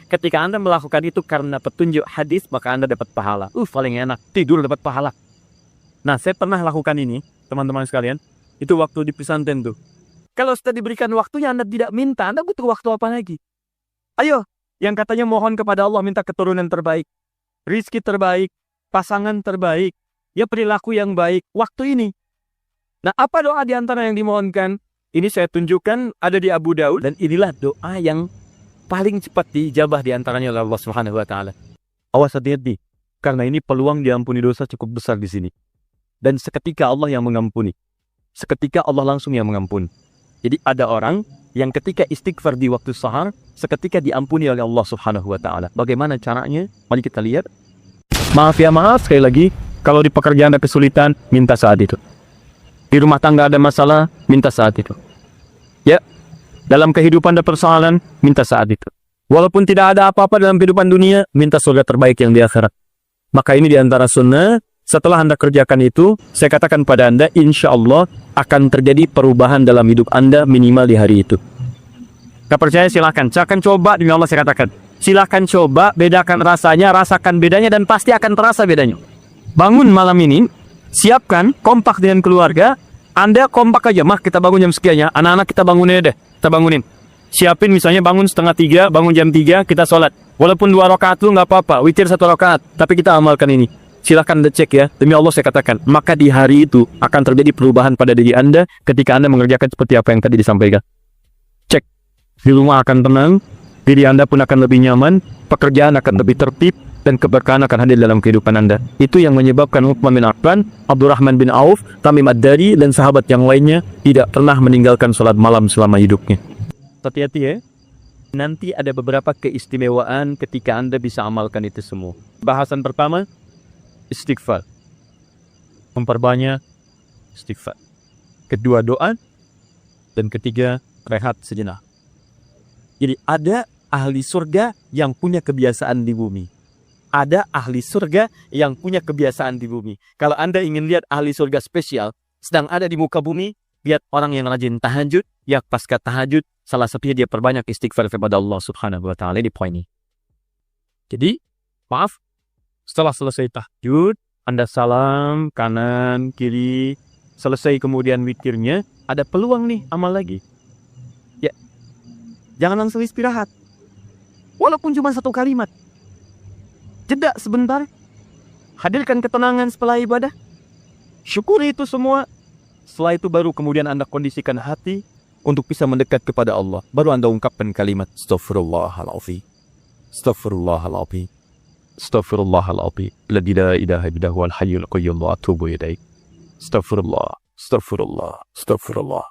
Ketika Anda melakukan itu karena petunjuk hadis, maka Anda dapat pahala. Paling enak, tidur dapat pahala. Nah, saya pernah lakukan ini, teman-teman sekalian. Itu waktu di pesantren tuh. Kalau sudah diberikan waktunya, Anda tidak minta, Anda butuh waktu apa lagi? Ayo, yang katanya mohon kepada Allah, minta keturunan terbaik, rizki terbaik, pasangan terbaik, ya perilaku yang baik, waktu ini. Nah, apa doa di antara yang dimohonkan? Ini saya tunjukkan ada di Abu Daud, dan inilah doa yang paling cepat diijabah di antaranya oleh Allah Subhanahu wa taala. Awas hati-hati, karena ini peluang diampuni dosa cukup besar di sini. Dan seketika Allah yang mengampuni. Seketika Allah langsung yang mengampuni. Jadi ada orang yang ketika istighfar di waktu sahar, seketika diampuni oleh Allah Subhanahu wa taala. Bagaimana caranya? Mari kita lihat. Maaf ya, maaf sekali lagi, kalau di pekerjaan ada kesulitan, minta saat itu. Di rumah tangga ada masalah, minta saat itu. Ya, dalam kehidupan ada persoalan, minta saat itu. Walaupun tidak ada apa-apa dalam kehidupan dunia, minta surga terbaik yang di akhirat. Maka ini di antara sunnah. Setelah Anda kerjakan itu, saya katakan pada Anda, insya Allah akan terjadi perubahan dalam hidup Anda minimal di hari itu. Gak percaya silahkan, silahkan coba, demi Allah saya katakan. Silahkan coba, bedakan rasanya, rasakan bedanya, dan pasti akan terasa bedanya. Bangun malam ini, siapkan, kompak dengan keluarga, Anda kompak aja, mah kita bangun jam sekian ya, anak-anak kita bangunin deh, kita bangunin. Siapin misalnya bangun 2:30, bangun jam 3, kita sholat. Walaupun 2 rakaat itu nggak apa-apa, witir 1 rakaat, tapi kita amalkan ini. Silahkan cek ya, demi Allah saya katakan, maka di hari itu akan terjadi perubahan pada diri Anda ketika Anda mengerjakan seperti apa yang tadi disampaikan. Cek, di rumah akan tenang, diri Anda pun akan lebih nyaman, pekerjaan akan lebih tertib, dan keberkahan akan hadir dalam kehidupan Anda. Itu yang menyebabkan Uthman bin Affan, Abdurrahman bin Auf, Tamim Ad-Dari, dan sahabat yang lainnya tidak pernah meninggalkan sholat malam selama hidupnya. Hati-hati ya, nanti ada beberapa keistimewaan ketika Anda bisa amalkan itu semua. Bahasan pertama, istighfar. Memperbanyak istighfar. Kedua, doa. Dan ketiga, rehat sejenak. Jadi ada ahli surga yang punya kebiasaan di bumi. Ada ahli surga yang punya kebiasaan di bumi. Kalau Anda ingin lihat ahli surga spesial sedang ada di muka bumi, lihat orang yang rajin tahajud, ya pasca tahajud, salah satunya dia perbanyak istighfar kepada Allah Subhanahu wa taala di poin ini. Jadi, maaf, setelah selesai tahajud, Anda salam kanan, kiri, selesai kemudian witirnya, ada peluang nih amal lagi. Ya, jangan langsung istirahat. Walaupun cuma 1 kalimat. Jeda sebentar. Hadirkan ketenangan setelah ibadah. Syukuri itu semua. Setelah itu baru kemudian Anda kondisikan hati untuk bisa mendekat kepada Allah. Baru Anda ungkapkan kalimat Astaghfirullahaladzim. Astaghfirullahaladzim. Astaghfirullahaladzim. La ilaha illa huwal hayyul qayyum wa atubu ilaih. Astaghfirullah. Astaghfirullah. Astaghfirullah.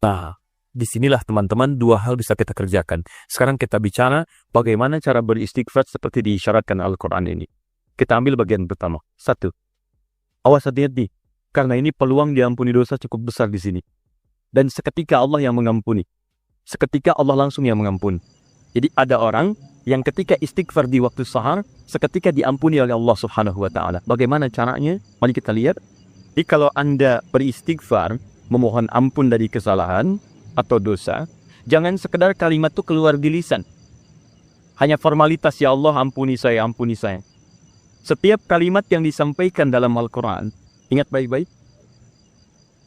Nah, disinilah teman-teman 2 hal bisa kita kerjakan. Sekarang kita bicara bagaimana cara beristighfar seperti diisyaratkan Al-Quran ini. Kita ambil bagian pertama. 1. Awas hati-hati, karena ini peluang diampuni dosa cukup besar di sini. Dan seketika Allah yang mengampuni. Seketika Allah langsung yang mengampuni. Jadi ada orang yang ketika istighfar di waktu sahar, seketika diampuni oleh Allah Subhanahu wa taala. Bagaimana caranya? Mari kita lihat. Jadi kalau Anda beristighfar, memohon ampun dari kesalahan atau dosa, jangan sekedar kalimat itu keluar di lisan. Hanya formalitas, ya Allah ampuni saya, ampuni saya. Setiap kalimat yang disampaikan dalam Al-Quran, ingat baik-baik,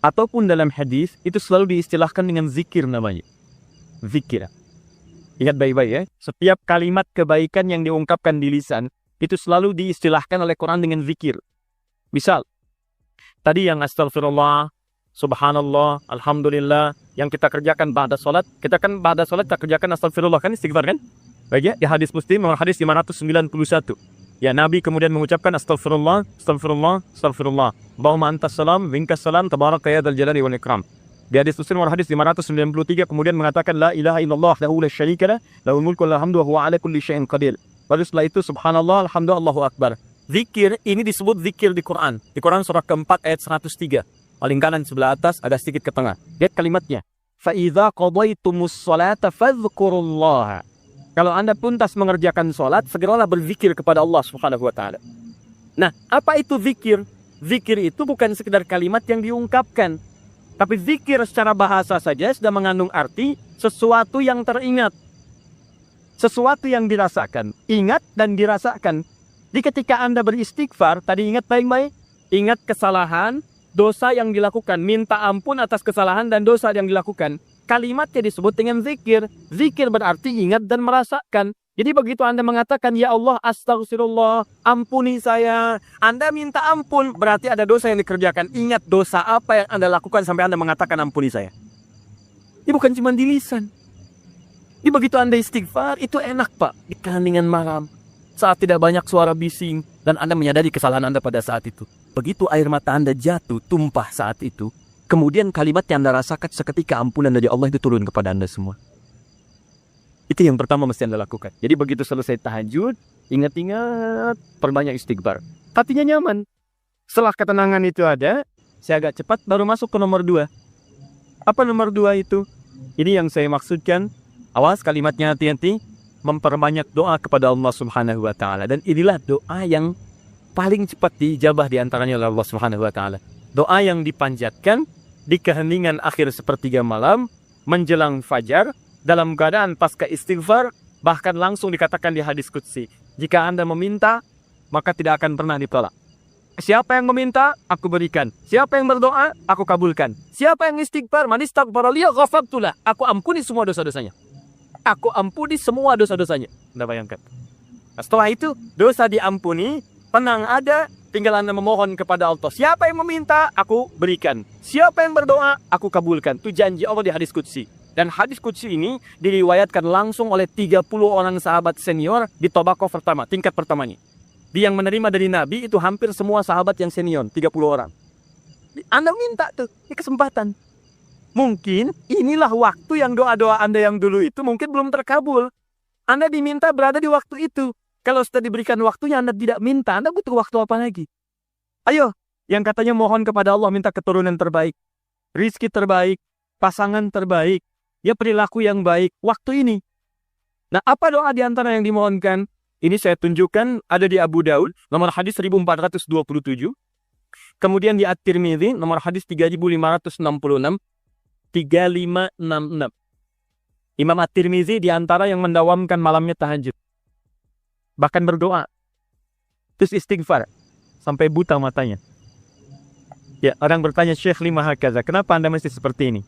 ataupun dalam hadis, itu selalu diistilahkan dengan zikir namanya. Zikir. Ingat baik-baik ya, setiap kalimat kebaikan yang diungkapkan di lisan, itu selalu diistilahkan oleh Quran dengan zikir. Misal, tadi yang astagfirullah, subhanallah, alhamdulillah, yang kita kerjakan ba'da salat, kita kan ba'da salat kita kerjakan astagfirullah kan, istighfar kan? Baik ya, di hadis Muslim, hadis 591. Ya, Nabi kemudian mengucapkan astagfirullah, astagfirullah, astagfirullah. Allahumma antas salam, minkas salam, tabaraka ya dzal jalali wal ikram. Di hadis Muslim hadis 593 kemudian mengatakan la ilaha illallah wahdahu la syarika lah, lahul mulku wa lahul hamdu wa huwa ala kulli syai'in qadir. Lalu setelah itu subhanallah, alhamdulillah, Allahu akbar. Zikir ini disebut zikir di Quran. Di Quran surah keempat ayat 103. Paling kanan sebelah atas, ada sedikit ke tengah. Lihat kalimatnya. Fa idza qadaitumus sholata fadhkurullaha. Kalau Anda tuntas mengerjakan salat, segeralah berzikir kepada Allah Subhanahu wa taala. Nah, apa itu zikir? Zikir itu bukan sekedar kalimat yang diungkapkan. Tapi zikir secara bahasa saja sudah mengandung arti sesuatu yang teringat. sesuatu yang dirasakan. Ingat dan dirasakan. Jadi ketika Anda beristighfar, tadi ingat baik-baik. Ingat kesalahan, dosa yang dilakukan. Minta ampun atas kesalahan dan dosa yang dilakukan. Kalimatnya disebut dengan zikir. Zikir berarti ingat dan merasakan. Jadi begitu Anda mengatakan, ya Allah, astagfirullah, ampuni saya. Anda minta ampun, berarti ada dosa yang dikerjakan. Ingat dosa apa yang Anda lakukan sampai Anda mengatakan ampuni saya. Ini bukan cuma di lisan. Jadi begitu Anda istighfar, itu enak Pak. Di keheningan malam, saat tidak banyak suara bising, dan Anda menyadari kesalahan Anda pada saat itu. Begitu air mata Anda jatuh, tumpah saat itu, kemudian kalimat yang Anda rasakan seketika ampunan dari Allah itu turun kepada Anda semua. Itu yang pertama mesti Anda lakukan. Jadi begitu selesai tahajud, ingat-ingat, perbanyak istighfar. Hatinya nyaman. Setelah ketenangan itu ada, saya agak cepat baru masuk ke nomor 2. Apa nomor 2 itu? Ini yang saya maksudkan. Awas kalimatnya hati-hati. Memperbanyak doa kepada Allah Subhanahu wa Ta'ala. Dan inilah doa yang paling cepat diijabah diantaranya oleh Allah Subhanahu wa Ta'ala. Doa yang dipanjatkan di keheningan akhir sepertiga malam, menjelang fajar, dalam keadaan pasca istighfar, bahkan langsung dikatakan di hadis qudsi, jika Anda meminta, maka tidak akan pernah ditolak. Siapa yang meminta, aku berikan. Siapa yang berdoa, aku kabulkan. Siapa yang istighfar, man istaghfara li ghafartu lah, aku ampuni semua dosa-dosanya. Aku ampuni semua dosa-dosanya. Anda bayangkan. Nah, setelah itu, dosa diampuni, tenang ada, tinggal Anda memohon kepada Allah. Siapa yang meminta, aku berikan. Siapa yang berdoa, aku kabulkan. Itu janji Allah di hadis qudsi. Dan hadis qudsi ini diriwayatkan langsung oleh 30 orang sahabat senior di tabaqah pertama, tingkat pertamanya. Dia yang menerima dari Nabi itu hampir semua sahabat yang senior, 30 orang. Anda minta tuh, ini kesempatan. Mungkin inilah waktu yang doa-doa Anda yang dulu itu mungkin belum terkabul. Anda diminta berada di waktu itu. Kalau sudah diberikan waktunya Anda tidak minta, Anda butuh waktu apa lagi? Ayo, yang katanya mohon kepada Allah minta keturunan terbaik, rizki terbaik, pasangan terbaik, ya perilaku yang baik, waktu ini. Nah, apa doa di antara yang dimohonkan? Ini saya tunjukkan ada di Abu Daud, nomor hadis 1427. Kemudian di At-Tirmidzi, nomor hadis 3566. 3566. Imam At-Tirmidzi di antara yang mendawamkan malamnya tahajud. Bahkan berdoa. Terus istighfar. Sampai buta matanya. Ya, orang bertanya, Syekh lima hakaza, kenapa Anda mesti seperti ini?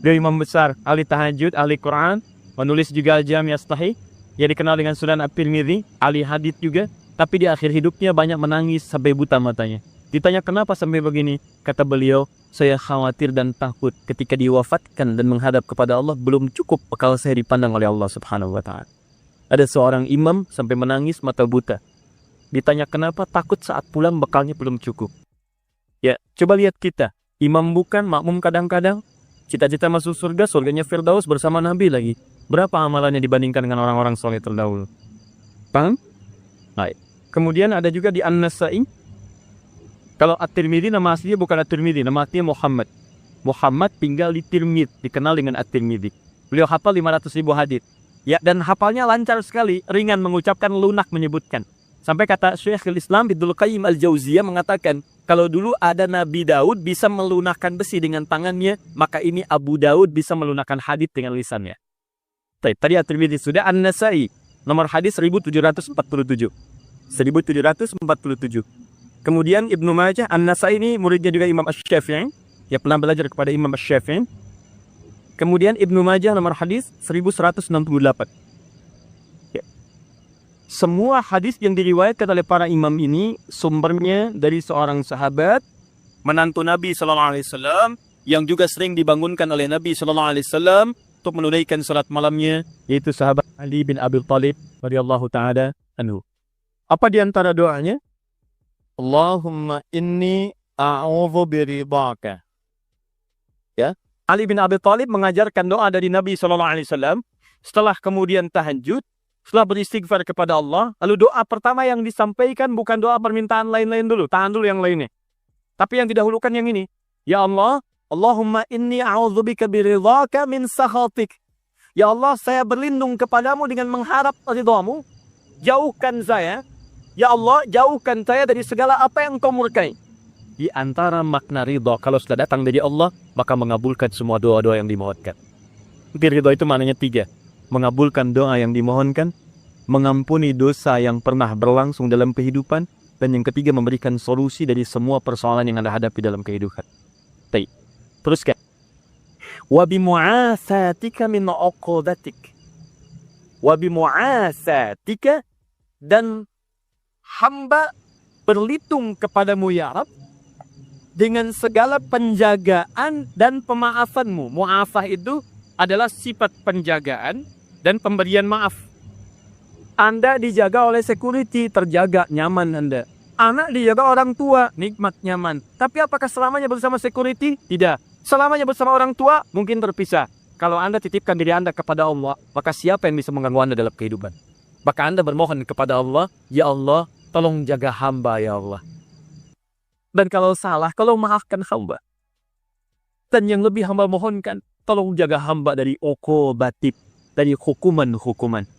Dia imam besar, ahli tahajud, ahli Quran, menulis juga Al-Jami' As-Sahih, yang dikenal dengan Sunan At-Tirmidzi, ahli hadits juga, tapi di akhir hidupnya banyak menangis sampai buta matanya. Ditanya kenapa sampai begini? Kata beliau, saya khawatir dan takut ketika diwafatkan dan menghadap kepada Allah belum cukup bekal saya dipandang oleh Allah Subhanahu wa Ta'ala. Ada seorang imam sampai menangis mata buta. Ditanya kenapa? Takut saat pulang bekalnya belum cukup. Ya, coba lihat kita, imam bukan, makmum kadang-kadang. Cita-cita masuk surga, surganya Firdaus bersama Nabi lagi. Berapa amalannya dibandingkan dengan orang-orang soleh terdahulu? Paham? Baik. Kemudian ada juga di An-Nasa'i. Kalau At-Tirmidzi nama aslinya bukan At-Tirmidzi, nama aslinya Muhammad. Muhammad tinggal di Tirmidz, dikenal dengan At-Tirmidzi. Beliau hafal 500.000 hadits. Ya, dan hafalnya lancar sekali, ringan mengucapkan, lunak menyebutkan. Sampai kata Syekhul Islam Ibnu Qayyim Al-Jauziyah mengatakan, kalau dulu ada Nabi Daud bisa melunakkan besi dengan tangannya, maka ini Abu Daud bisa melunakkan hadits dengan lisannya. Tadi At-Tirmidzi sudah. An-Nasa'i nomor hadis 1747. 1747. Kemudian Ibnu Majah. An-Nasa'i ini muridnya juga Imam Asy-Syafi'i. Ya, pernah belajar kepada Imam Asy-Syafi'i. Kemudian Ibnu Majah nomor hadis 1168. Ya. Semua hadis yang diriwayatkan oleh para imam ini sumbernya dari seorang sahabat, menantu Nabi SAW, yang juga sering dibangunkan oleh Nabi SAW untuk menunaikan salat malamnya, yaitu sahabat Ali bin Abi Thalib radhiyallahu ta'ala anhu. Apa di antara doanya? Allahumma inni a'udzu biridhaka. Ya, Ali bin Abi Thalib mengajarkan doa dari Nabi SAW setelah kemudian tahajud, setelah beristighfar kepada Allah. Lalu doa pertama yang disampaikan bukan doa permintaan lain-lain dulu, tahan dulu yang lainnya. Tapi yang didahulukan yang ini. Ya Allah, Allahumma inni a'udzubika biridhaka min sakhatik. Ya Allah, saya berlindung kepadamu dengan mengharap ridhamu. Jauhkan saya. Ya Allah, jauhkan saya dari segala apa yang Engkau murkai. Di antara makna ridha, kalau sudah datang dari Allah, maka mengabulkan semua doa-doa yang dimohonkan. Ridha itu maknanya 3. mengabulkan doa yang dimohonkan, mengampuni dosa yang pernah berlangsung dalam kehidupan, dan yang ketiga memberikan solusi dari semua persoalan yang Anda hadapi dalam kehidupan. Teruskan. Wa bimu'asatika min uqudatik. Wa bimu'asatika, dan hamba berlindung kepadamu ya Rabb dengan segala penjagaan dan pemaafanmu. Mu'afah itu adalah sifat penjagaan dan pemberian maaf. Anda dijaga oleh security, terjaga, nyaman Anda. Anak dijaga orang tua, nikmat, nyaman. Tapi apakah selamanya bersama security? Tidak. Selamanya bersama orang tua, mungkin terpisah. Kalau Anda titipkan diri Anda kepada Allah, maka siapa yang bisa mengganggu Anda dalam kehidupan? Maka Anda bermohon kepada Allah, ya Allah, tolong jaga hamba ya Allah. Dan kalau salah, kalau maafkan hamba. Dan yang lebih hamba mohonkan, tolong jaga hamba dari uqubatib, dari hukuman-hukuman.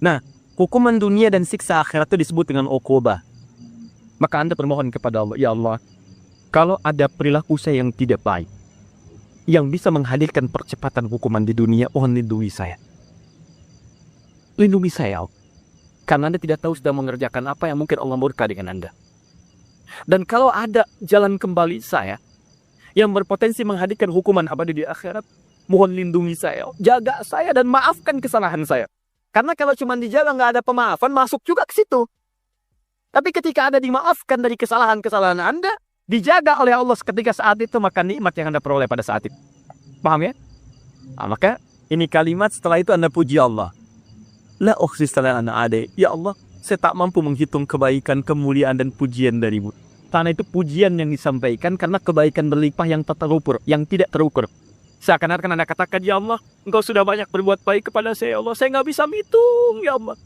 Nah, hukuman dunia dan siksa akhirat itu disebut dengan uqubah. Maka Anda bermohon kepada Allah, ya Allah, kalau ada perilaku saya yang tidak baik, yang bisa menghadirkan percepatan hukuman di dunia, mohon lindungi saya. Lindungi saya, karena Anda tidak tahu sedang mengerjakan apa yang mungkin Allah murka dengan Anda. Dan kalau ada jalan kembali saya, yang berpotensi menghadirkan hukuman abadi di akhirat, mohon lindungi saya, jaga saya dan maafkan kesalahan saya. Karena kalau cuma dijaga nggak ada pemaafan, masuk juga ke situ. Tapi ketika Anda dimaafkan dari kesalahan-kesalahan Anda, dijaga oleh Allah ketika saat itu, maka nikmat yang Anda peroleh pada saat itu. Paham ya? Nah, maka ini kalimat setelah itu Anda puji Allah. La ukhsi salan ana ade. Ya Allah, saya tak mampu menghitung kebaikan, kemuliaan dan pujian darimu. Karena itu pujian yang disampaikan karena kebaikan berlimpah yang tak terukur, yang tidak terukur. Seakan-akan Anda katakan, ya Allah, Engkau sudah banyak berbuat baik kepada saya, ya Allah. Saya nggak bisa menghitung, ya Allah.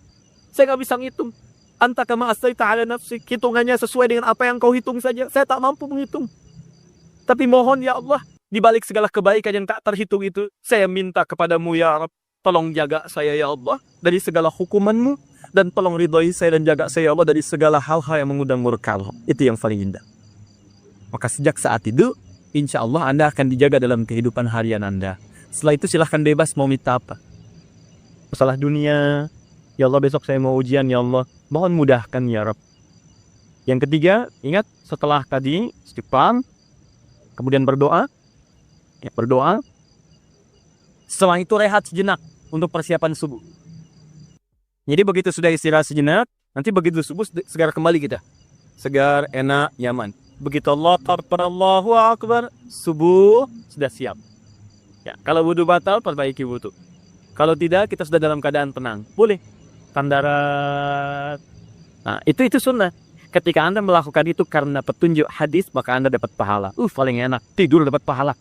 Saya nggak bisa menghitung. Anta kama astaita ala nafsi, hitungannya sesuai dengan apa yang kau hitung saja. Saya tak mampu menghitung. Tapi mohon ya Allah, di balik segala kebaikan yang tak terhitung itu, saya minta kepadamu ya Rabb, tolong jaga saya ya Allah dari segala hukumanmu, dan tolong ridhoi saya dan jaga saya ya Allah dari segala hal-hal yang mengundang murka-Mu. Itu yang paling indah. Maka sejak saat itu, insya Allah Anda akan dijaga dalam kehidupan harian Anda. Setelah itu silahkan bebas mau minta apa. Masalah dunia, ya Allah besok saya mau ujian ya Allah, mohon mudahkan ya Rabb. Yang ketiga, ingat setelah tadi istighfar, kemudian berdoa, ya berdoa. Setelah itu rehat sejenak untuk persiapan subuh. Jadi begitu sudah istirahat sejenak, nanti begitu subuh segar kembali kita. Segar, enak, nyaman. Begitu Allah Akbar, Allahu Akbar, subuh sudah siap. Ya, kalau wudu batal, perbaiki wudu. Kalau tidak, kita sudah dalam keadaan tenang. Boleh. Tandarat. Nah, itu sunnah. Ketika Anda melakukan itu karena petunjuk hadis, maka Anda dapat pahala. Paling enak. Tidur dapat pahala.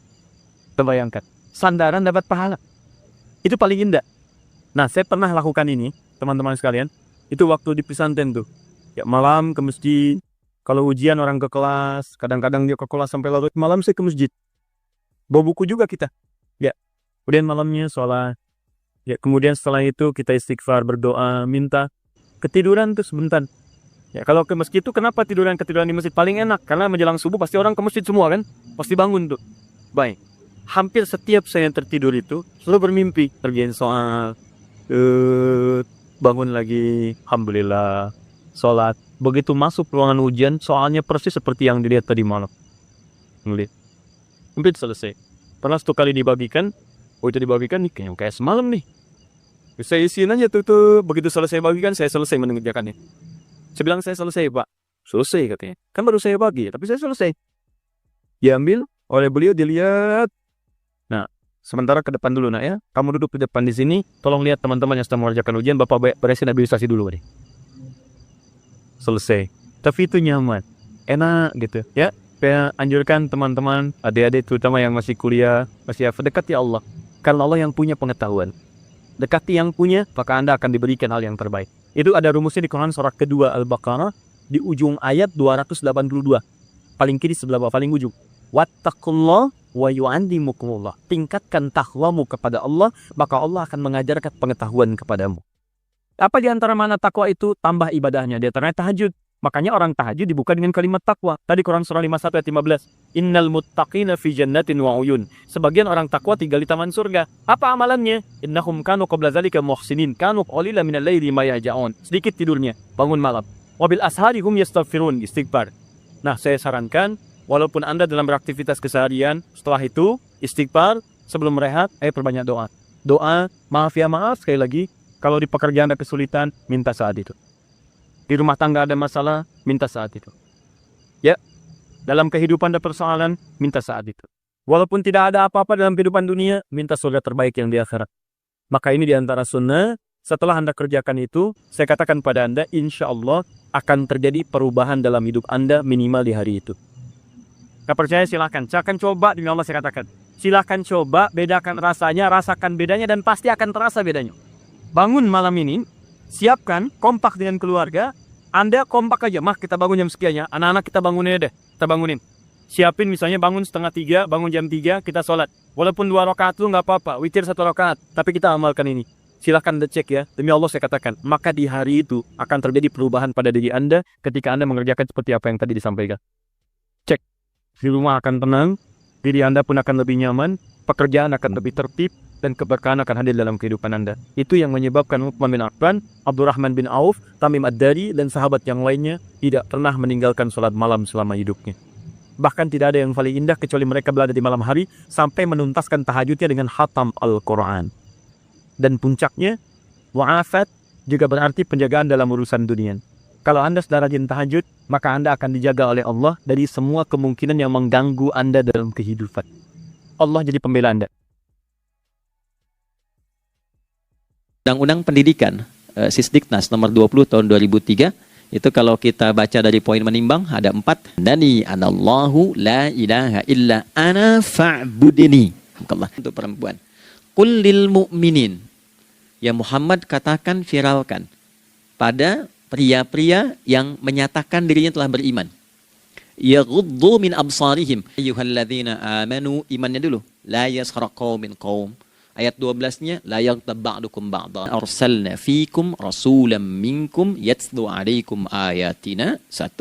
Terbayangkan. Sandaran dapat pahala. Itu paling indah. Nah, saya pernah lakukan ini, teman-teman sekalian. Itu waktu di pesantren tuh. Ya, malam ke masjid. Kalau ujian orang ke kelas, kadang-kadang dia ke kelas sampai larut malam, saya ke masjid. Bawa buku juga kita. Ya. Kemudian malamnya sholat. Ya, kemudian setelah itu kita istighfar, berdoa, minta. Ketiduran tuh sebentar. Ya, kalau ke masjid itu kenapa ketiduran di masjid? Paling enak, karena menjelang subuh pasti orang ke masjid semua kan? Pasti bangun tuh. Baik. Hampir setiap saya yang tertidur itu selalu bermimpi. Terjadi soal, bangun lagi, alhamdulillah, sholat. Begitu masuk ruangan ujian, soalnya persis seperti yang dilihat tadi malam. Ngelihat. Hampir selesai. Pernah satu kali dibagikan, itu dibagikan nih, kayak semalam nih. Saya isiin aja tuh. Begitu selesai bagikan, saya selesai mengerjakannya. Saya bilang, saya selesai Pak. Selesai katanya. Kan baru saya bagi, tapi saya selesai. Diambil oleh beliau, dilihat. Nah, sementara ke depan dulu nak ya. Kamu duduk di depan di sini. Tolong lihat teman-teman yang sedang mengerjakan ujian. Bapak beresin habilitasi dulu nih. Selesai. Tapi itu nyaman. Enak gitu ya. Saya anjurkan teman-teman, adik-adik terutama yang masih kuliah, masih dekati Allah. Karena Allah yang punya pengetahuan. Dekati yang punya, maka Anda akan diberikan hal yang terbaik. Itu ada rumusnya di Quran surah kedua Al-Baqarah di ujung ayat 282. Paling kiri sebelah bawah, paling ujung. Wattaqullah wa yu'allimukumullah. Tingkatkan takwamu kepada Allah, maka Allah akan mengajarkan pengetahuan kepadamu. Apa di antara mana takwa itu? Tambah ibadahnya. Di antaranya tahajud. Makanya orang tahajud dibuka dengan kalimat takwa. Tadi Quran surah 51 ayat 15. Innal muttaqina fi jannatin wa uyun. Sebagian orang takwa tinggal di taman surga. Apa amalannya? Innahum kanu qabla dzalika muhsinin, kanu qalilan minal laili ma yahja'un. Sedikit tidurnya, bangun malam. Wabil ashari hum yastaghfirun, istighfar. Nah, saya sarankan walaupun Anda dalam beraktivitas keseharian, setelah itu istighfar, sebelum rehat, perbanyak doa. Doa, maaf ya maaf, sekali lagi, kalau di pekerjaan ada kesulitan, minta saat itu. Di rumah tangga ada masalah, minta saat itu. Ya, dalam kehidupan ada persoalan, minta saat itu. Walaupun tidak ada apa-apa dalam kehidupan dunia, minta surga terbaik yang di akhirat. Maka ini diantara sunnah, setelah Anda kerjakan itu, saya katakan pada Anda, insya Allah akan terjadi perubahan dalam hidup Anda minimal di hari itu. Gak percaya silahkan, coba, demi Allah saya katakan. Silahkan coba, bedakan rasanya, rasakan bedanya, dan pasti akan terasa bedanya. Bangun malam ini, siapkan, kompak dengan keluarga. Anda kompak aja, mah kita bangun jam sekian ya. Anak-anak kita bangunin deh, kita bangunin. Siapin misalnya bangun 2:30, bangun jam 3, kita sholat. Walaupun 2 rakaat itu nggak apa-apa, witir 1 rakaat. Tapi kita amalkan ini. Silahkan cek ya, demi Allah saya katakan. Maka di hari itu akan terjadi perubahan pada diri Anda ketika Anda mengerjakan seperti apa yang tadi disampaikan. Cek, di rumah akan tenang, diri Anda pun akan lebih nyaman, pekerjaan akan lebih tertib, dan keberkahan akan hadir dalam kehidupan Anda. Itu yang menyebabkan Utsman bin Affan, Abdurrahman bin Auf, Tamim Ad-Dari, dan sahabat yang lainnya tidak pernah meninggalkan sholat malam selama hidupnya. Bahkan tidak ada yang paling indah kecuali mereka berada di malam hari sampai menuntaskan tahajudnya dengan khatam Al-Quran. Dan puncaknya, wa'afat juga berarti penjagaan dalam urusan dunia. Kalau Anda sudah rajin tahajud, maka Anda akan dijaga oleh Allah dari semua kemungkinan yang mengganggu Anda dalam kehidupan. Allah jadi pembela Anda. Undang-Undang Pendidikan Sisdiknas nomor 20 tahun 2003 itu kalau kita baca dari poin menimbang ada 4. Dani anallahu la ilaha illa ana fa'budini. Untuk perempuan. Qul lil mu'minin. Ya Muhammad katakan, viralkan pada pria-pria yang menyatakan dirinya telah beriman. Yaghuddu min absarihim ayyuhalladzina amanu, imannya dulu. La yaskhar qaumin qaum. Ayat 12-nya, la yaghtab ba'dukum ba'dha. Arsalna fikum rasulan minkum yatslu 'alaikum ayatina. 1.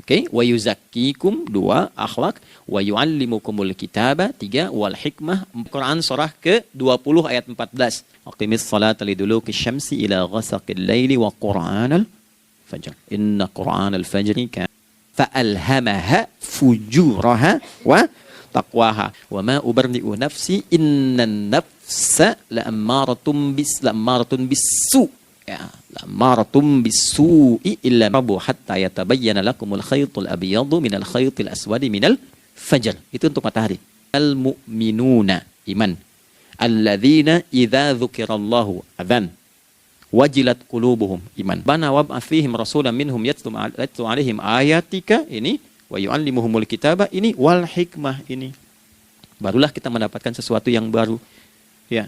Oke, wa yuzakkikum. 2. Akhlak. Wa yu'allimukumul kitaba. 3. Wal hikmah. Quran surah ke-20 ayat 14. Aqimis salata liduluki syamsi ila ghasaqil laili wa qur'anal fajr. Inna qur'anal fajri kana fa'alhamaha fujuraha wa taqwaha wa ma ubarri'u nafsi innan nafsa la'ammaratun bisu ya la'ammaratun bisu'i illa rabu hatta yatabayyana lakumul khaytul abyadu minal khaytil aswadi minal fajr. Itu untuk matahari. Al mu'minuna, iman. Alladzina idza dzukirallahu adzan wajilat qulubuhum, iman. Bana wab'athihim rasulan minhum yatlu 'alaihim ayatika, ini wa yu'allimuhumul kitaba, ini wal hikmah, ini barulah kita mendapatkan sesuatu yang baru ya.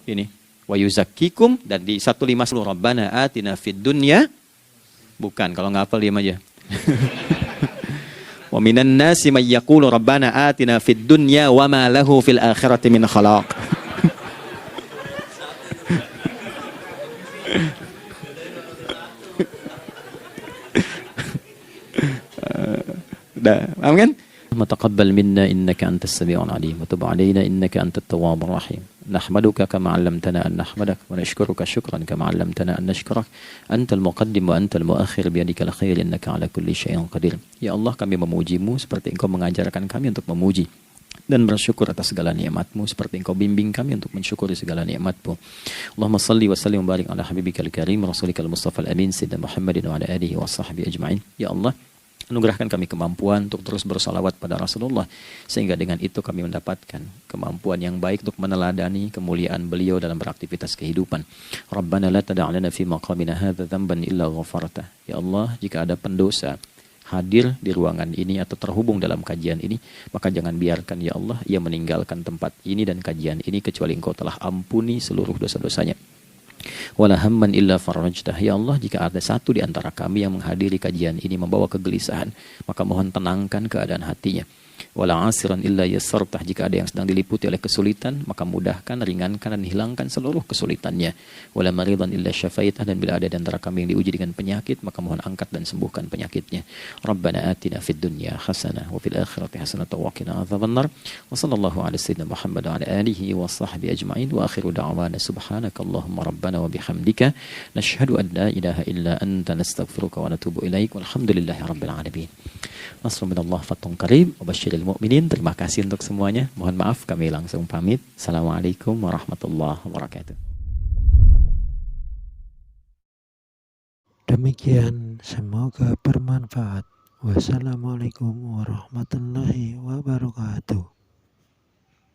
Ini wa yuzakkikum, dan di 150 rabbana atina fid dunya, bukan, kalau nggak hafal diam aja. Wa minan nasi may yaqulu rabbana atina fid dunya wa ma lahu fil akhirati min khalaq. Paham kan? Taqabbal minna innaka antas samiul alim wa tub alaina innaka antat tawwabur rahim. Nahmaduka kama 'allamtana an nahmadak wa nashkuruka syukran kama 'allamtana an nashkurak. Antal muqaddim wa antal muakhir biyadikal khair innaka 'ala kulli syai'in qadir. Ya Allah, kami memujimu seperti Engkau mengajarkan kami untuk memuji dan bersyukur atas segala nikmat-Mu seperti Engkau bimbing kami untuk mensyukuri segala nikmat-Mu. Allahumma salli wa sallim wa barik ala habibikal karim rasulikal mustafa al-amin sayyidina Muhammadin wa ala alihi wa sahbihi ajma'in. Ya Allah, anugerahkan kami kemampuan untuk terus bersalawat pada Rasulullah, sehingga dengan itu kami mendapatkan kemampuan yang baik untuk meneladani kemuliaan beliau dalam beraktivitas kehidupan. Rabbana la tada' lana fi maqamina hadza dhanban illa ghafartah. Ya Allah, jika ada pendosa hadir di ruangan ini atau terhubung dalam kajian ini, maka jangan biarkan ya Allah ia meninggalkan tempat ini dan kajian ini kecuali Engkau telah ampuni seluruh dosa-dosanya. Wala hamman illa farajtah. Ya Allah, jika ada satu di antara kami yang menghadiri kajian ini membawa kegelisahan, maka mohon tenangkan keadaan hatinya. Wala 'asiran illa yassartah. Jika ada yang sedang diliputi oleh kesulitan, maka mudahkan, ringankan dan hilangkan seluruh kesulitannya. Wala maridan illa syafaitah. Dan bila ada di antara kami yang diuji dengan penyakit, maka mohon angkat dan sembuhkan penyakitnya. Rabbana atina fid dunya hasanah wa fil akhirati hasanah wa qina adzabannar. Wa sallallahu ala sayyidina Muhammad wa ala alihi wa sahbihi ajma'in. Wa akhiru da'wana subhanakallahumma rabbana wa bihamdika nashhadu an la ilaha illa anta nastaghfiruka wa natubu ilaik. Walhamdulillahi rabbil alamin. Nasrun minallah fathun qarib wa basyiril mu'minin. Terima kasih untuk semuanya. Mohon maaf kami langsung pamit. Assalamualaikum warahmatullahi wabarakatuh. Demikian, semoga bermanfaat. Wassalamualaikum warahmatullahi wabarakatuh.